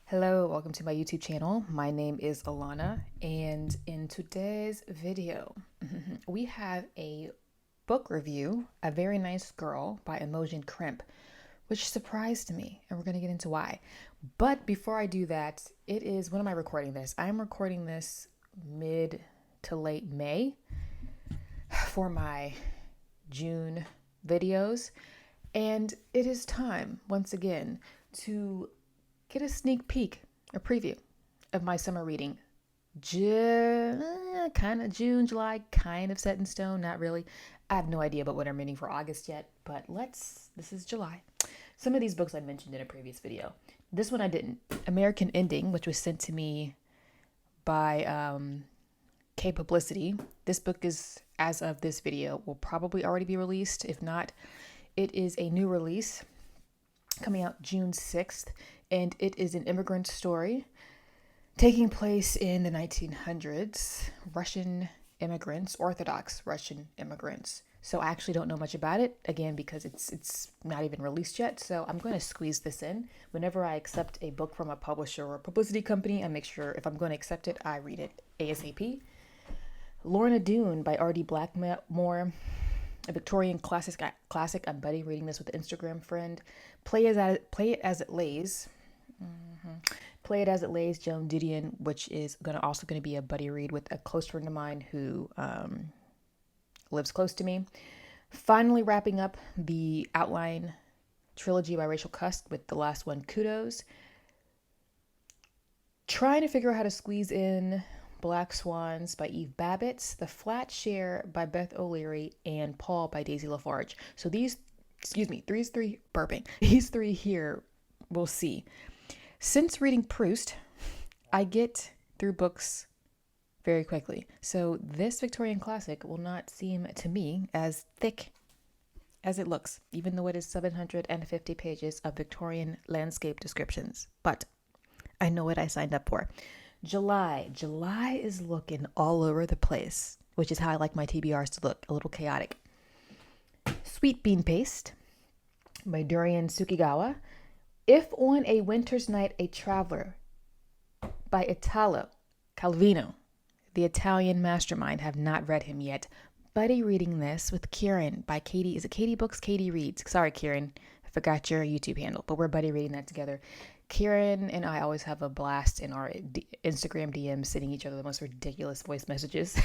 Hello, welcome to my YouTube channel. My name is Alana, and in today's video, we have a book review, A Very Nice Girl by Imogen Crimp, which surprised me, and we're going to get into why. But before I do that, when am I recording this? I'm recording this mid to late May for my June videos, and it is time, once again, to get a sneak peek, a preview of my summer reading. Kind of June, July, kind of set in stone, not really. I have no idea about what I'm reading for August yet, but this is July. Some of these books I mentioned in a previous video. This one I didn't. American Ending, which was sent to me by K Publicity. This book is, as of this video, will probably already be released. If not, it is a new release coming out June 6th, and it is an immigrant story taking place in the 1900s. Russian immigrants, Orthodox Russian immigrants. So I actually don't know much about it, again, because it's not even released yet. So I'm going to squeeze this in. Whenever I accept a book from a publisher or a publicity company, I make sure if I'm going to accept it, I read it ASAP. Lorna Doone by R.D. Blackmore. A Victorian classic. I'm buddy reading this with an Instagram friend. Play It As It Lays. Play It As It Lays, Joan Didion, which is also going to be a buddy read with a close friend of mine who lives close to me. Finally wrapping up the Outline trilogy by Rachel Cusk with the last one, Kudos. Trying to figure out how to squeeze in Black Swans by Eve Babbitt, The Flat Share by Beth O'Leary, and Paul by Daisy Lafarge. So these three here we'll see. Since reading Proust, I get through books very quickly. So this Victorian classic will not seem to me as thick as it looks, even though it is 750 pages of Victorian landscape descriptions. But I know what I signed up for. July is looking all over the place, which is how I like my TBRs to look, a little chaotic. Sweet Bean Paste by Dorian Sukigawa. If on a Winter's Night a Traveler by Italo Calvino, the Italian mastermind. Have not read him yet. Buddy reading this with Kieran by Katie. Is it Katie Books? Katie Reads. Sorry, Kieran. I forgot your YouTube handle, but we're buddy reading that together. Kieran and I always have a blast in our Instagram DMs, sending each other the most ridiculous voice messages.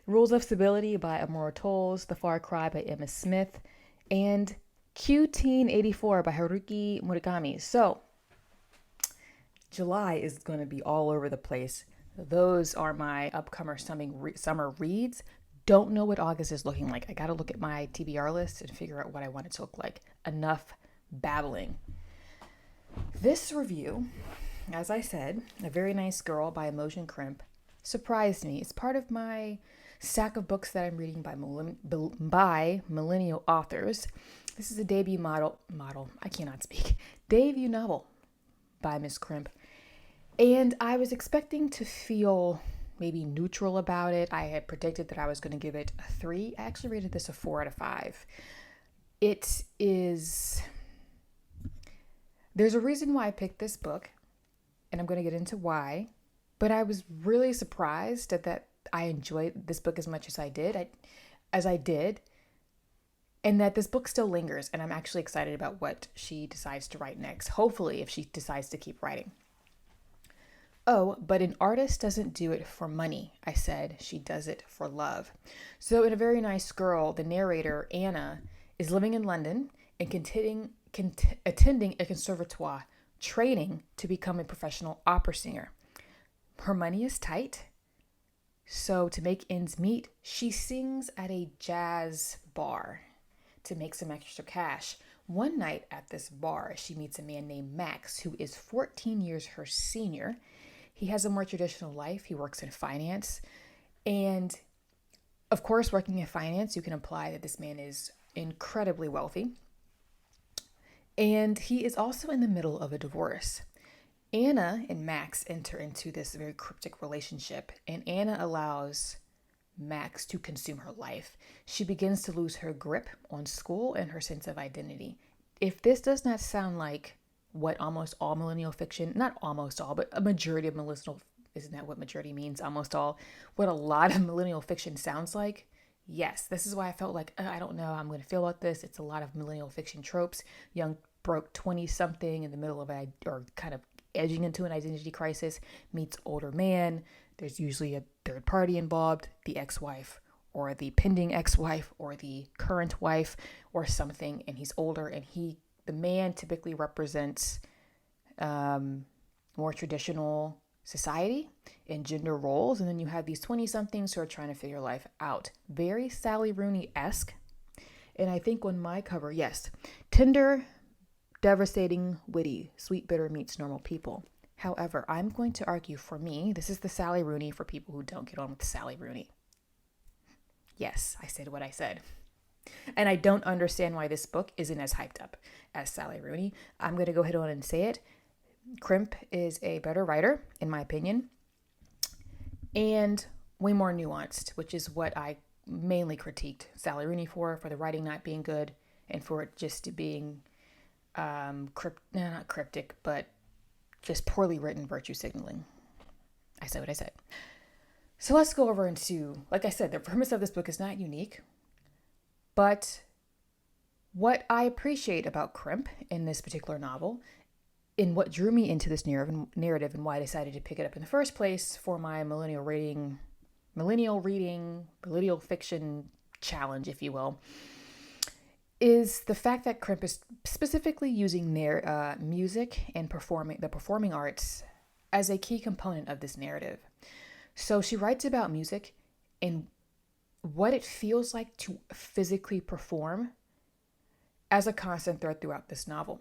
Rules of Stability by Amora Tolles, The Far Cry by Emma Smith, and Q-Teen 84 by Haruki Murakami. So, July is going to be all over the place. Those are my upcoming summer reads. Don't know what August is looking like. I got to look at my TBR list and figure out what I want it to look like. Enough babbling. This review, as I said, A Very Nice Girl by Imogen Crimp, surprised me. It's part of my stack of books that I'm reading by millennial authors. This is a debut debut novel by Miss Crimp. And I was expecting to feel maybe neutral about it. I had predicted that I was going to give it a 3. I actually rated this a 4 out of 5. There's a reason why I picked this book, and I'm going to get into why. But I was really surprised that I enjoyed this book as much as I did, and that this book still lingers, and I'm actually excited about what she decides to write next. Hopefully, if she decides to keep writing. Oh, but an artist doesn't do it for money, I said. She does it for love. So in A Very Nice Girl, the narrator, Anna, is living in London and attending a conservatoire, training to become a professional opera singer. Her money is tight, so to make ends meet, she sings at a jazz bar to make some extra cash. One night at this bar, she meets a man named Max, who is 14 years her senior. He has a more traditional life. He works in finance. And of course, working in finance, you can imply that this man is incredibly wealthy. And he is also in the middle of a divorce. Anna and Max enter into this very cryptic relationship, and Anna allows Max to consume her life. She begins to lose her grip on school and her sense of identity. If this does not sound like what almost all millennial fiction, not almost all, but a majority of millennial, isn't that what majority means? Almost all, what a lot of millennial fiction sounds like. Yes, this is why I felt like, I don't know how I'm going to feel about this. It's a lot of millennial fiction tropes. Young, broke 20 something in the middle of or kind of edging into an identity crisis meets older man. There's usually a third party involved, the ex-wife or the pending ex-wife or the current wife or something, and he's older, and the man typically represents more traditional society and gender roles, and then you have these 20 somethings who are trying to figure life out. Very Sally Rooney-esque. And I think on my cover, yes, tender, devastating, witty, sweet, bitter meets normal people. However, I'm going to argue, for me, this is the Sally Rooney for people who don't get on with Sally Rooney. Yes, I said what I said. And I don't understand why this book isn't as hyped up as Sally Rooney. I'm going to go ahead on and say it. Crimp is a better writer, in my opinion, and way more nuanced, which is what I mainly critiqued Sally Rooney for the writing not being good and for it just being not cryptic, but just poorly written virtue signaling. I said what I said. So let's go over into, like I said, the premise of this book is not unique, but what I appreciate about Crimp in this particular novel, and what drew me into this narrative and why I decided to pick it up in the first place for my millennial fiction challenge, if you will, is the fact that Crimp is specifically using music and the performing arts as a key component of this narrative. So she writes about music and what it feels like to physically perform as a constant thread throughout this novel.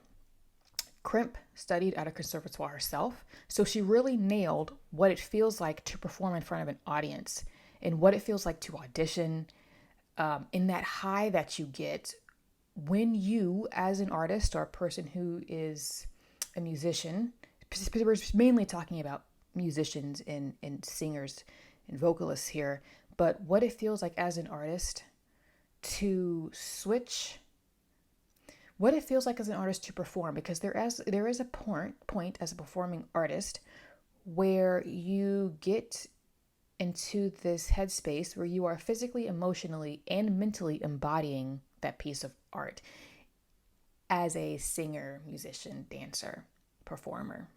Crimp studied at a conservatoire herself, so she really nailed what it feels like to perform in front of an audience and what it feels like to audition, in that high that you get when you, as an artist or a person who is a musician, we're mainly talking about musicians and singers and vocalists here, but what it feels like as an artist to switch, what it feels like as an artist to perform, because there is a point as a performing artist where you get into this headspace where you are physically, emotionally, and mentally embodying that piece of art as a singer, musician, dancer, performer,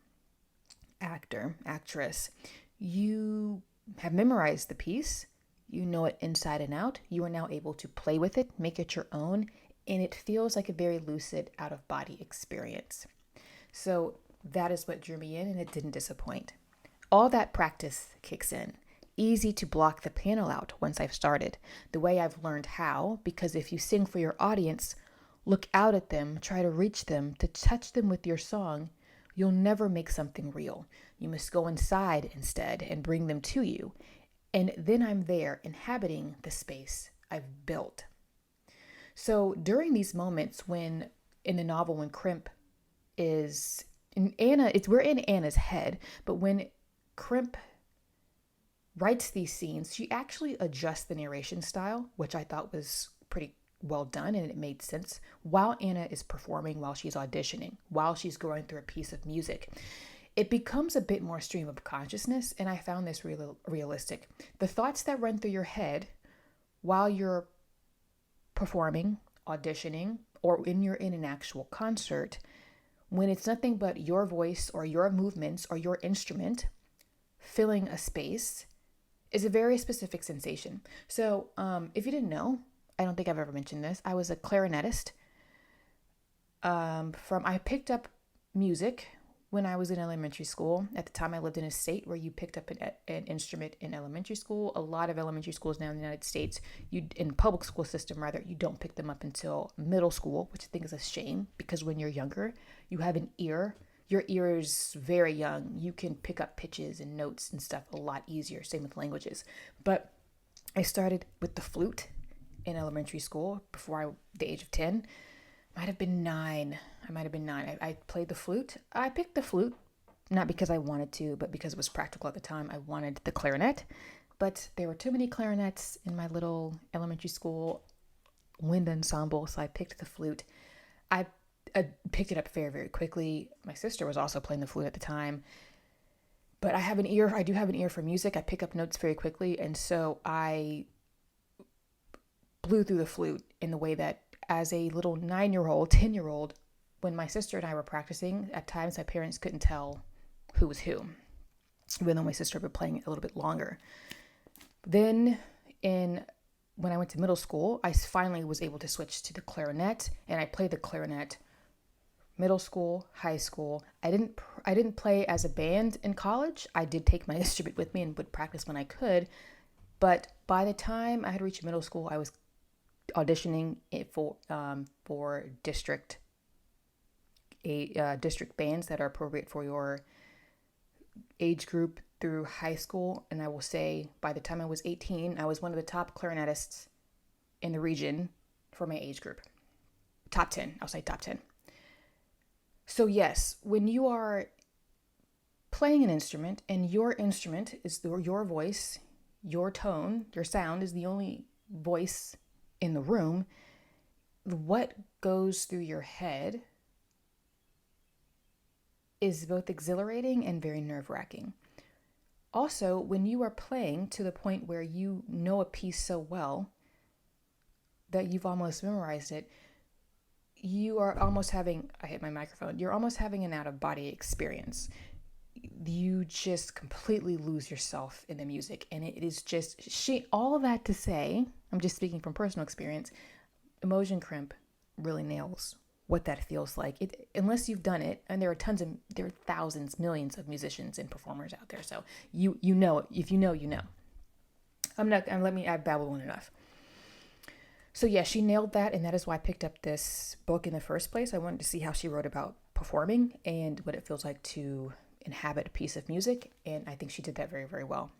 actor, actress. You have memorized the piece, you know it inside and out, you are now able to play with it, make it your own, and it feels like a very lucid out-of-body experience. So that is what drew me in, and it didn't disappoint. All that practice kicks in. Easy to block the panel out once I've started, the way I've learned how, because if you sing for your audience, look out at them, try to reach them, to touch them with your song, you'll never make something real. You must go inside instead and bring them to you. And then I'm there inhabiting the space I've built. So during these moments when, in the novel, when Crimp is in we're in Anna's head, but when Crimp writes these scenes, she actually adjusts the narration style, which I thought was pretty well done, and it made sense while Anna is performing, while she's auditioning, while she's going through a piece of music. It becomes a bit more stream of consciousness, and I found this realistic. The thoughts that run through your head while you're performing, auditioning, or you're in an actual concert, when it's nothing but your voice or your movements or your instrument filling a space, is a very specific sensation. So if you didn't know, I don't think I've ever mentioned this, I was a clarinetist. I picked up music when I was in elementary school. At the time, I lived in a state where you picked up an instrument in elementary school. A lot of elementary schools now in the United States, in public school system rather, you don't pick them up until middle school, which I think is a shame, because when you're younger, you have an ear. Your ear is very young. You can pick up pitches and notes and stuff a lot easier. Same with languages. But I started with the flute in elementary school before the age of 10. I might have been nine. I played the flute. I picked the flute, not because I wanted to, but because it was practical at the time. I wanted the clarinet, but there were too many clarinets in my little elementary school wind ensemble, so I picked the flute. I picked it up very, very quickly. My sister was also playing the flute at the time. But I do have an ear for music. I pick up notes very quickly. And so I blew through the flute in the way that as a little 9-year-old, 10-year-old, when my sister and I were practicing, at times my parents couldn't tell who was who, even though my sister had been playing a little bit longer. Then when I went to middle school, I finally was able to switch to the clarinet, and I played the clarinet middle school, high school. I didn't play as a band in college. I did take my instrument with me and would practice when I could. But by the time I had reached middle school, I was auditioning for district bands that are appropriate for your age group through high school. And I will say, by the time I was 18, I was one of the top clarinetists in the region for my age group. Top 10. I'll say top 10. So yes, when you are playing an instrument and your instrument is your voice, your tone, your sound is the only voice in the room, what goes through your head is both exhilarating and very nerve-wracking. Also, when you are playing to the point where you know a piece so well that you've almost memorized it, you are almost having, I hit my microphone, you're almost having an out-of-body experience. You just completely lose yourself in the music. And it is just, all of that to say, I'm just speaking from personal experience, Imogen Crimp really nails what that feels like. Unless you've done it, and there are thousands, millions of musicians and performers out there. So you know, if you know, you know. I've babbled on enough. So yeah, she nailed that, and that is why I picked up this book in the first place. I wanted to see how she wrote about performing and what it feels like to inhabit a piece of music, and I think she did that very, very well.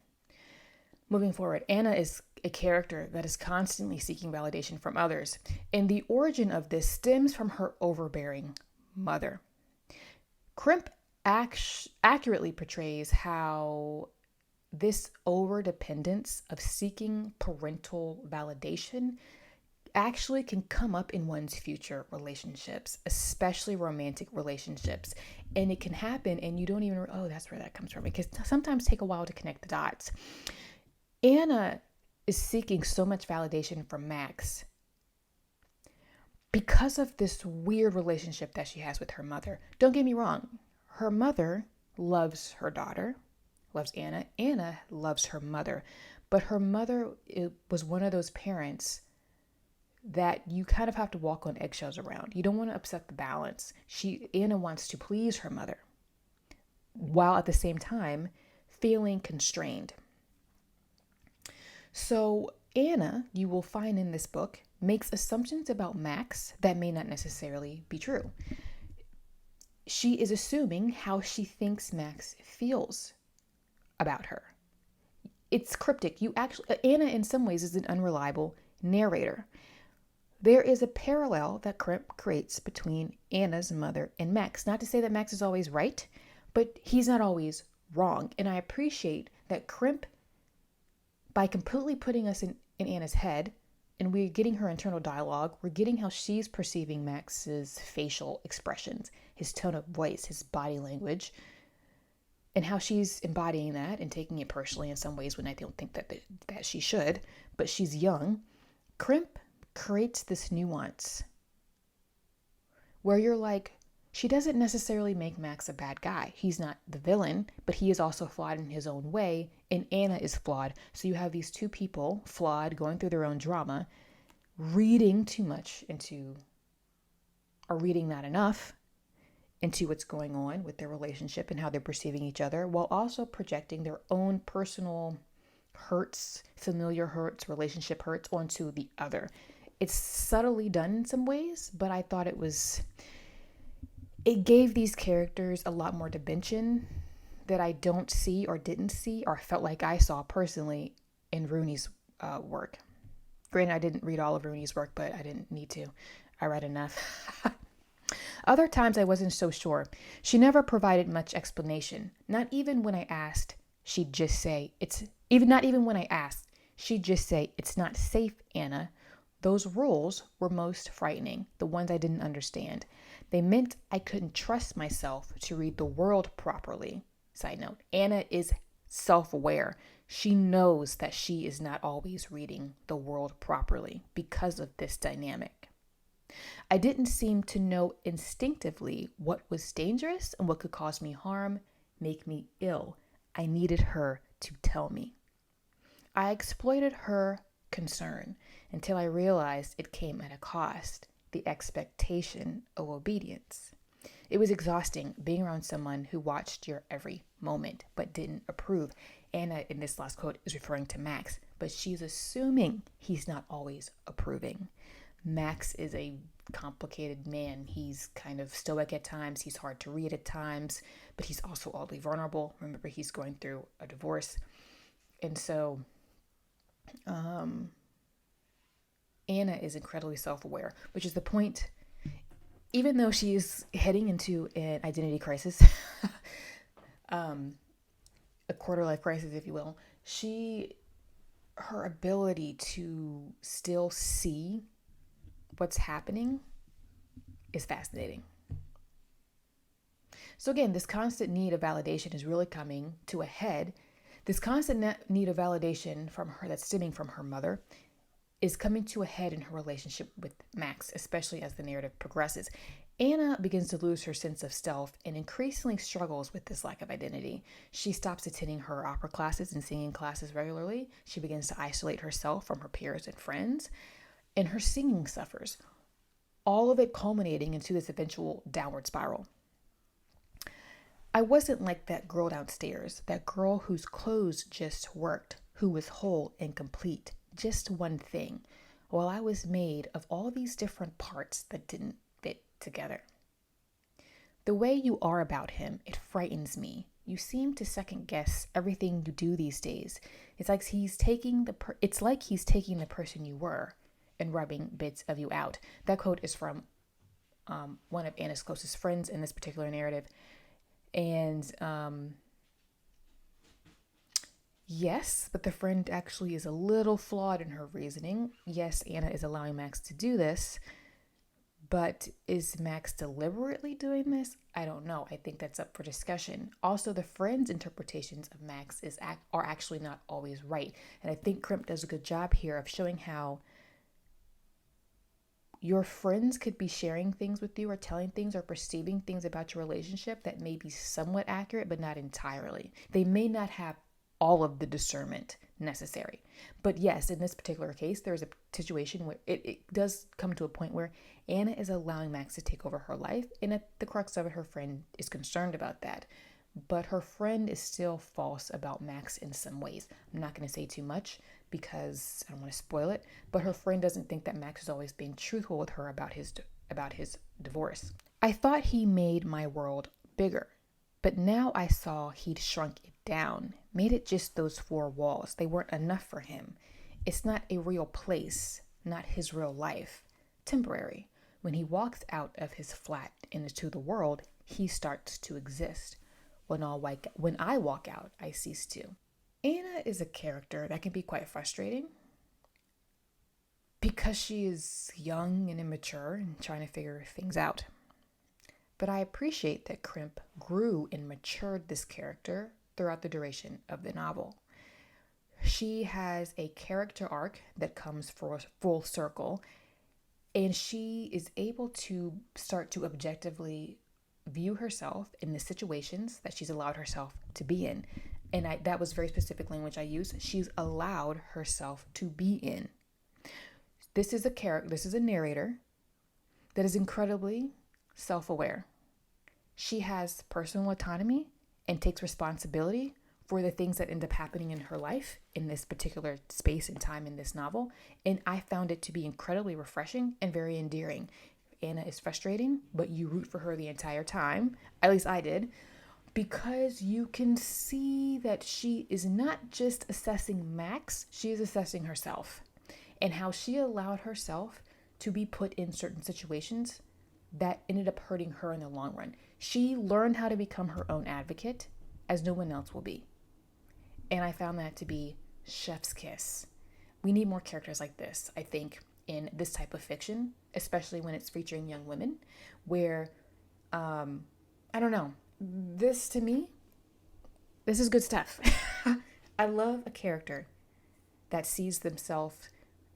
Moving forward, Anna is a character that is constantly seeking validation from others, and the origin of this stems from her overbearing mother. Crimp accurately portrays how this overdependence of seeking parental validation actually can come up in one's future relationships, especially romantic relationships. And it can happen and you don't even know, oh, that's where that comes from. It can sometimes take a while to connect the dots. Anna is seeking so much validation from Max because of this weird relationship that she has with her mother. Don't get me wrong. Her mother loves her daughter, loves Anna. Anna loves her mother. But her mother was one of those parents that you kind of have to walk on eggshells around. You don't want to upset the balance. Anna wants to please her mother while at the same time feeling constrained. So Anna, you will find in this book, makes assumptions about Max that may not necessarily be true. She is assuming how she thinks Max feels about her. It's cryptic. Anna in some ways is an unreliable narrator. There is a parallel that Crimp creates between Anna's mother and Max. Not to say that Max is always right, but he's not always wrong. And I appreciate that Crimp, by completely putting us in Anna's head, and we're getting her internal dialogue, we're getting how she's perceiving Max's facial expressions, his tone of voice, his body language, and how she's embodying that and taking it personally in some ways when I don't think that she should, but she's young. Crimp creates this nuance where you're like, she doesn't necessarily make Max a bad guy. He's not the villain, but he is also flawed in his own way, and Anna is flawed. So you have these two people, flawed, going through their own drama, reading too much into, or reading not enough into what's going on with their relationship and how they're perceiving each other, while also projecting their own personal hurts, familiar hurts, relationship hurts onto the other. It's subtly done in some ways, but I thought it gave these characters a lot more dimension that I don't see or didn't see or felt like I saw personally in Rooney's work. Granted, I didn't read all of Rooney's work, but I didn't need to. I read enough. Other times I wasn't so sure. She never provided much explanation. Not even when I asked, she'd just say, not even when I asked, she'd just say, "It's not safe, Anna." Those rules were most frightening, the ones I didn't understand. They meant I couldn't trust myself to read the world properly. Side note, Anna is self-aware. She knows that she is not always reading the world properly because of this dynamic. I didn't seem to know instinctively what was dangerous and what could cause me harm, make me ill. I needed her to tell me. I exploited her concern until I realized it came at a cost, the expectation of obedience. It was exhausting being around someone who watched your every moment but didn't approve. Anna, in this last quote, is referring to Max, but she's assuming he's not always approving. Max is a complicated man. He's kind of stoic at times. He's hard to read at times, but he's also oddly vulnerable. Remember, he's going through a divorce. And so Anna is incredibly self-aware, which is the point. Even though she's heading into an identity crisis, a quarter-life crisis, if you will, her ability to still see what's happening is fascinating. So again, this constant need of validation is really coming to a head. This constant need of validation from her that's stemming from her mother is coming to a head in her relationship with Max, especially as the narrative progresses. Anna begins to lose her sense of self and increasingly struggles with this lack of identity. She stops attending her opera classes and singing classes regularly. She begins to isolate herself from her peers and friends, and her singing suffers, all of it culminating into this eventual downward spiral. I wasn't like that girl downstairs, that girl whose clothes just worked, who was whole and complete, just one thing, while I was made of all these different parts that didn't fit together. The way you are about him, it frightens me. You seem to second guess everything you do these days. It's like he's taking the person you were and rubbing bits of you out. That quote is from one of Anna's closest friends in this particular narrative. And yes, but the friend actually is a little flawed in her reasoning. Yes, Anna is allowing Max to do this, but is Max deliberately doing this? I don't know. I think that's up for discussion. Also, the friend's interpretations of Max are actually not always right. And I think Crimp does a good job here of showing how your friends could be sharing things with you or telling things or perceiving things about your relationship that may be somewhat accurate, but not entirely. They may not have all of the discernment necessary. But yes, in this particular case, there's a situation where it does come to a point where Anna is allowing Max to take over her life. And at the crux of it, her friend is concerned about that. But her friend is still false about Max in some ways. I'm not going to say too much because I don't want to spoil it, but her friend doesn't think that Max is always being truthful with her about his divorce. I thought he made my world bigger, but now I saw he'd shrunk it down, made it just those four walls. They weren't enough for him. It's not a real place, not his real life. Temporary. When he walks out of his flat into the world, he starts to exist. When I walk out, I cease to. Anna is a character that can be quite frustrating because she is young and immature and trying to figure things out. But I appreciate that Crimp grew and matured this character throughout the duration of the novel. She has a character arc that comes full circle, and she is able to start to objectively view herself in the situations that she's allowed herself to be in. And that was very specific language I used. She's allowed herself to be in. This is a narrator that is incredibly self-aware. She has personal autonomy and takes responsibility for the things that end up happening in her life in this particular space and time in this novel. And I found it to be incredibly refreshing and very endearing. Anna is frustrating, but you root for her the entire time. At least I did. Because you can see that she is not just assessing Max, she is assessing herself and how she allowed herself to be put in certain situations that ended up hurting her in the long run. She learned how to become her own advocate as no one else will be. And I found that to be chef's kiss. We need more characters like this, I think, in this type of fiction, especially when it's featuring young women, where, I don't know, this to me, this is good stuff. I love a character that sees themselves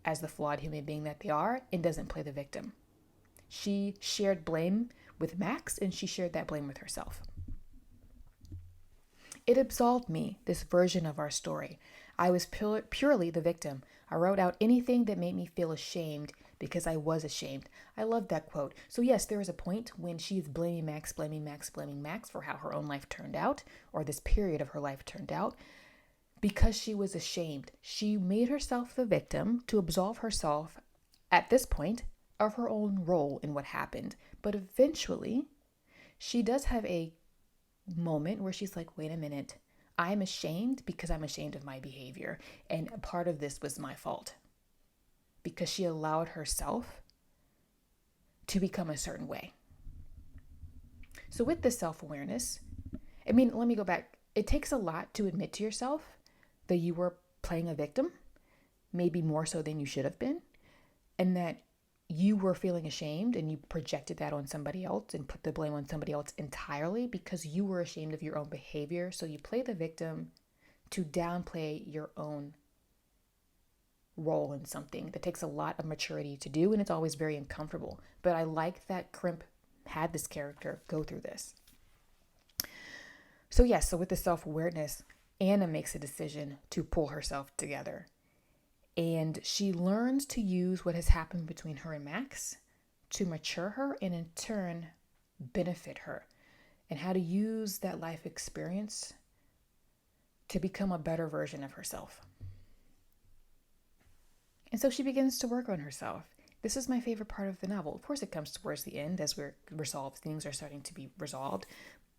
as the flawed human being that they are and doesn't play the victim. She shared blame with Max, and she shared that blame with herself. It absolved me, this version of our story. I was purely the victim. I wrote out anything that made me feel ashamed because I was ashamed. I love that quote. So yes, there is a point when she is blaming Max for how her own life turned out, or this period of her life turned out, because she was ashamed. She made herself the victim to absolve herself at this point of her own role in what happened. But eventually, she does have a moment where she's like, wait a minute, I'm ashamed because I'm ashamed of my behavior. And a part of this was my fault because she allowed herself to become a certain way. So with this self-awareness, let me go back. It takes a lot to admit to yourself that you were playing a victim, maybe more so than you should have been, and that you were feeling ashamed and you projected that on somebody else and put the blame on somebody else entirely because you were ashamed of your own behavior. So you play the victim to downplay your own role in something. That takes a lot of maturity to do, and it's always very uncomfortable. But I like that Crimp had this character go through this. So yes, so with the self-awareness, Anna makes a decision to pull herself together. And she learns to use what has happened between her and Max to mature her and in turn benefit her, and how to use that life experience to become a better version of herself. And so she begins to work on herself. This is my favorite part of the novel. Of course, it comes towards the end as things are starting to be resolved.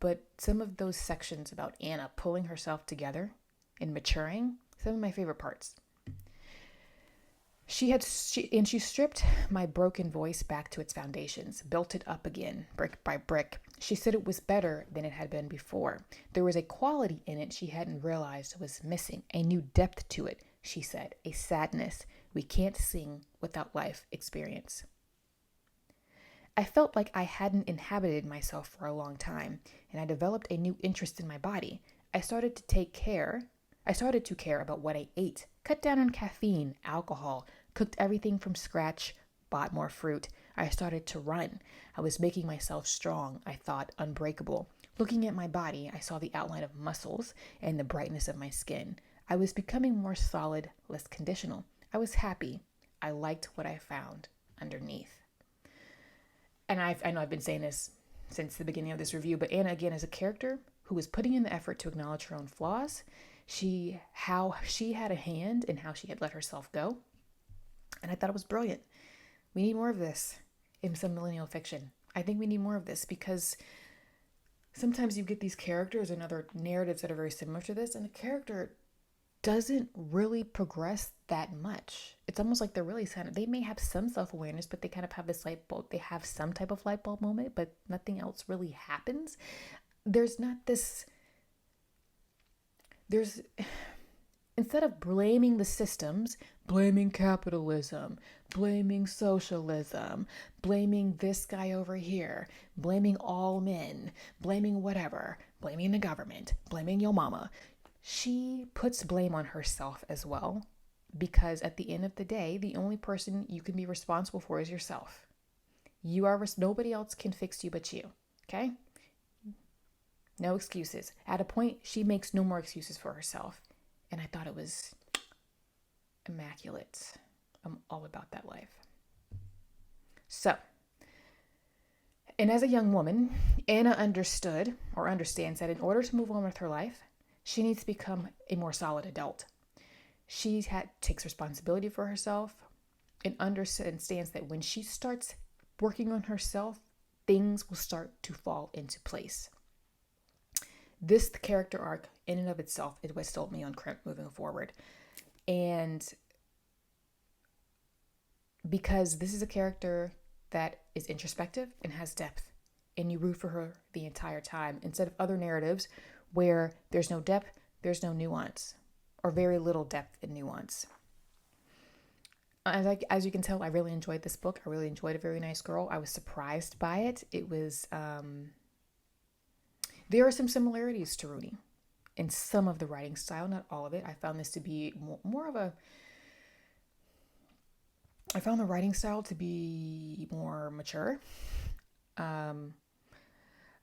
But some of those sections about Anna pulling herself together and maturing, some of my favorite parts. She stripped my broken voice back to its foundations, built it up again, brick by brick. She said it was better than it had been before. There was a quality in it she hadn't realized was missing, a new depth to it, she said, a sadness we can't sing without life experience. I felt like I hadn't inhabited myself for a long time, and I developed a new interest in my body. I started to care about what I ate, cut down on caffeine, alcohol, cooked everything from scratch, bought more fruit. I started to run. I was making myself strong, I thought, unbreakable. Looking at my body, I saw the outline of muscles and the brightness of my skin. I was becoming more solid, less conditional. I was happy. I liked what I found underneath. And I know I've been saying this since the beginning of this review, but Anna, again, is a character who was putting in the effort to acknowledge her own flaws. How she had a hand in how she had let herself go. And I thought it was brilliant. We need more of this in some millennial fiction. I think we need more of this because sometimes you get these characters and other narratives that are very similar to this, and the character doesn't really progress that much. It's almost like they're really they may have some self-awareness, but they kind of have this light bulb. They have some type of light bulb moment, but nothing else really happens. Instead of blaming the systems, blaming capitalism, blaming socialism, blaming this guy over here, blaming all men, blaming whatever, blaming the government, blaming your mama, she puts blame on herself as well, because at the end of the day, the only person you can be responsible for is yourself. Nobody else can fix you but you, okay? No excuses. At a point, she makes no more excuses for herself. And I thought it was immaculate. I'm all about that life. So, and as a young woman, Anna understands that in order to move on with her life, she needs to become a more solid adult. She takes responsibility for herself and understands that when she starts working on herself, things will start to fall into place. This character arc in and of itself is what sold me on Crimp moving forward. And because this is a character that is introspective and has depth, and you root for her the entire time, instead of other narratives where there's no depth, there's no nuance, or very little depth and nuance. As you can tell, I really enjoyed this book. I really enjoyed A Very Nice Girl. I was surprised by it. It was there are some similarities to Rooney in some of the writing style, not all of it. I found this to be more of a. I found the writing style to be more mature. Um,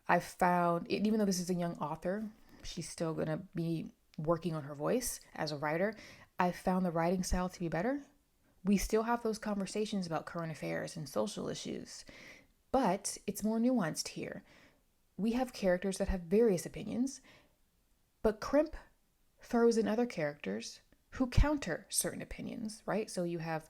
I found, even though this is a young author, she's still going to be working on her voice as a writer. I found the writing style to be better. We still have those conversations about current affairs and social issues, but it's more nuanced here. We have characters that have various opinions, but Crimp throws in other characters who counter certain opinions, right? So you have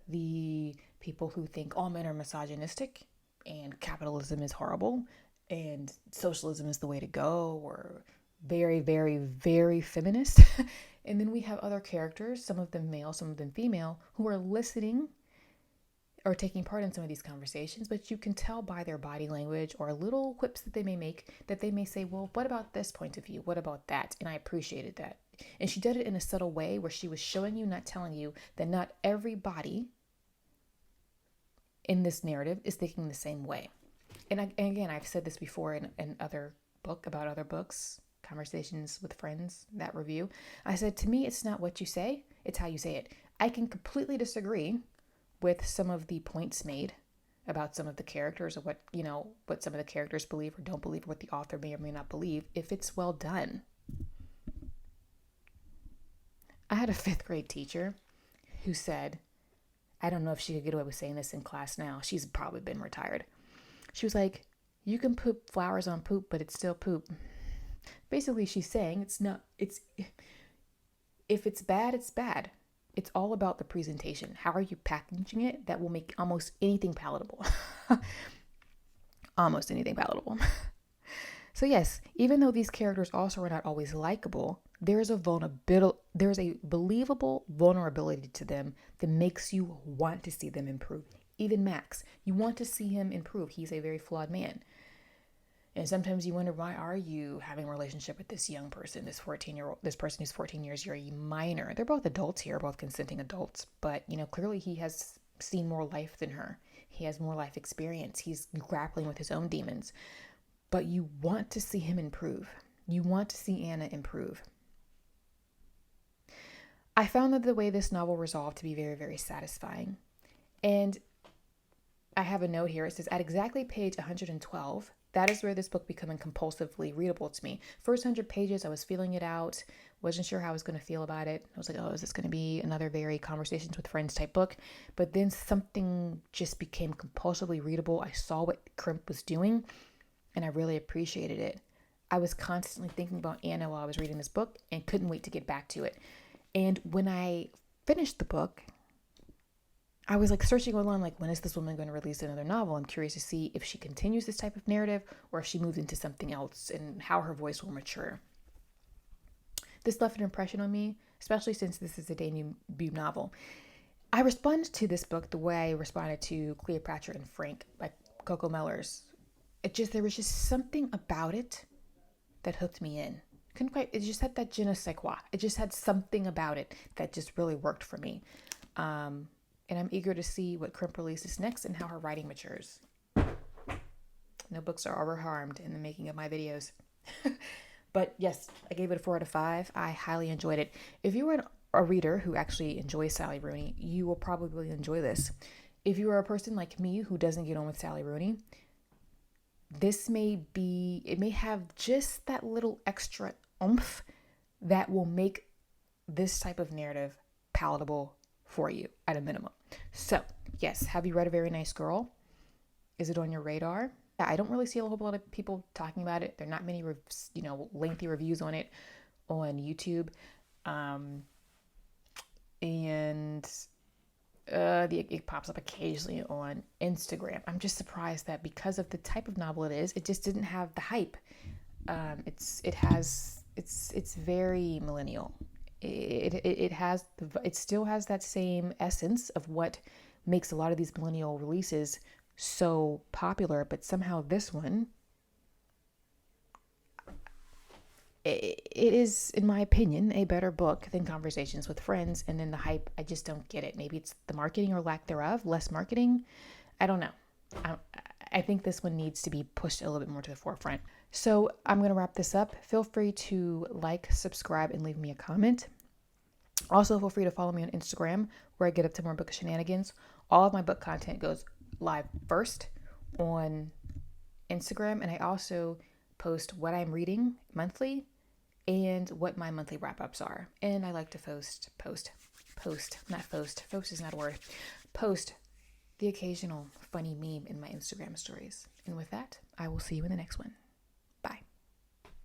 the people who think all men are misogynistic and capitalism is horrible and socialism is the way to go, or very, very, very feminist. And then we have other characters, some of them male, some of them female, who are listening or taking part in some of these conversations, but you can tell by their body language or little quips that they may make that they may say, well, what about this point of view? What about that? And I appreciated that. And she did it in a subtle way where she was showing you, not telling you, that not everybody in this narrative is thinking the same way. And again, I've said this before in other book about other books, conversations with friends, that review. I said, to me, it's not what you say, it's how you say it. I can completely disagree with some of the points made about some of the characters, or what some of the characters believe or don't believe, or what the author may or may not believe, if it's well done. I had a 5th grade teacher who said, I don't know if she could get away with saying this in class now. She's probably been retired. She was like, you can put flowers on poop, but it's still poop. Basically, she's saying if it's bad, it's bad. It's all about the presentation. How are you packaging it? That will make almost anything palatable. Almost anything palatable. So yes, even though these characters also are not always likable, there's a believable vulnerability to them that makes you want to see them improve. Even Max, you want to see him improve. He's a very flawed man. And sometimes you wonder, why are you having a relationship with this young person, this person who's 14 years, you're a minor. They're both adults here, both consenting adults, but clearly he has seen more life than her. He has more life experience. He's grappling with his own demons. But you want to see him improve. You want to see Anna improve. I found that the way this novel resolved to be very, very satisfying. And I have a note here. It says, at exactly page 112, that is where this book becoming compulsively readable to me. First 100 pages, I was feeling it out. Wasn't sure how I was going to feel about it. I was like, oh, is this going to be another very conversations with friends type book? But then something just became compulsively readable. I saw what Crimp was doing, and I really appreciated it. I was constantly thinking about Anna while I was reading this book and couldn't wait to get back to it. And when I finished the book, I was like searching online, like, when is this woman going to release another novel? I'm curious to see if she continues this type of narrative or if she moves into something else and how her voice will mature. This left an impression on me, especially since this is a debut novel. I responded to this book the way I responded to Cleopatra and Frank by Coco Mellors. There was just something about it that hooked me in. It just had that je ne sais quoi. It just had something about it that just really worked for me. And I'm eager to see what Crimp releases next and how her writing matures. No books are ever harmed in the making of my videos. But yes, I gave it a 4 out of 5. I highly enjoyed it. If you were a reader who actually enjoys Sally Rooney, you will probably enjoy this. If you are a person like me who doesn't get on with Sally Rooney, it may have just that little extra oomph that will make this type of narrative palatable for you at a minimum. So, yes, have you read A Very Nice Girl? Is it on your radar? I don't really see a whole lot of people talking about it. There are not many, lengthy reviews on it on YouTube. It pops up occasionally on Instagram. I'm just surprised that because of the type of novel it is, it just didn't have the hype. It's very millennial. It still has that same essence of what makes a lot of these millennial releases so popular, but somehow this one, it is, in my opinion, a better book than Conversations with Friends. And then the hype, I just don't get it. Maybe it's the marketing or lack thereof, less marketing. I don't know. I, I think this one needs to be pushed a little bit more to the forefront. So I'm going to wrap this up. Feel free to like, subscribe, and leave me a comment. Also, feel free to follow me on Instagram, where I get up to more book shenanigans. All of my book content goes live first on Instagram, and I also post what I'm reading monthly and what my monthly wrap-ups are. And I like to post is not a word, post the occasional funny meme in my Instagram stories. And with that, I will see you in the next one.